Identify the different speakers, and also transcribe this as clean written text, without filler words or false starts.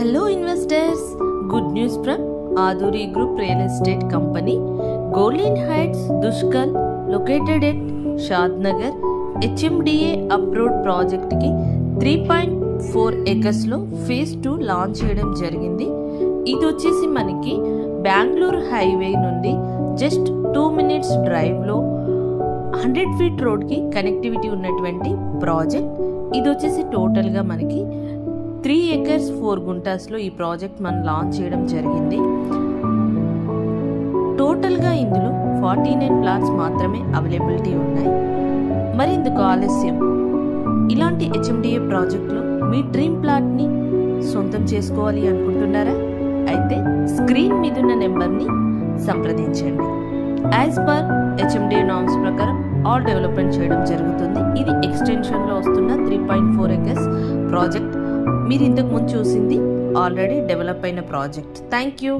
Speaker 1: Hello investors, good news from Aduri Group Real Estate Company. Golden Heights, Dushkal, located at Shadnagar, HMDA approved project ki 3.4 acres లో phase 2 launch చేయడం జరిగింది. ఇది వచ్చేసి మనకి Bengaluru highway నుండి just 2 minutes drive లో 100 feet road కి connectivity ఉన్నటువంటి ప్రాజెక్ట్. ఇది వచ్చేసి టోటల్ గా మనకి 3 acres 4 గుంటాస్లో ఈ ప్రాజెక్ట్ మనం లాంచ్ చేయడం జరిగింది. టోటల్గా ఇందులో 49 ప్లాట్స్ మాత్రమే అవైలబిలిటీ ఉన్నాయి. మరిందుకు ఆలస్యం ఇలాంటి హెచ్ఎండిఏ ప్రాజెక్ట్లో మీ డ్రీమ్ ప్లాట్ని సొంతం చేసుకోవాలి అనుకుంటున్నారా? అయితే స్క్రీన్ మీదున్న నెంబర్ని సంప్రదించండి. యాజ్ పర్ హెచ్ఎండిఏ నార్మ్స్ ప్రకారం ఆల్ డెవలప్మెంట్ చేయడం జరుగుతుంది. ఇది ఎక్స్టెన్షన్లో వస్తున్న 3.4 acres ప్రాజెక్ట్. మీరు ఇంతకు ముందు చూసింది ఆల్రెడీ డెవలప్ అయిన ప్రాజెక్ట్. Thank you.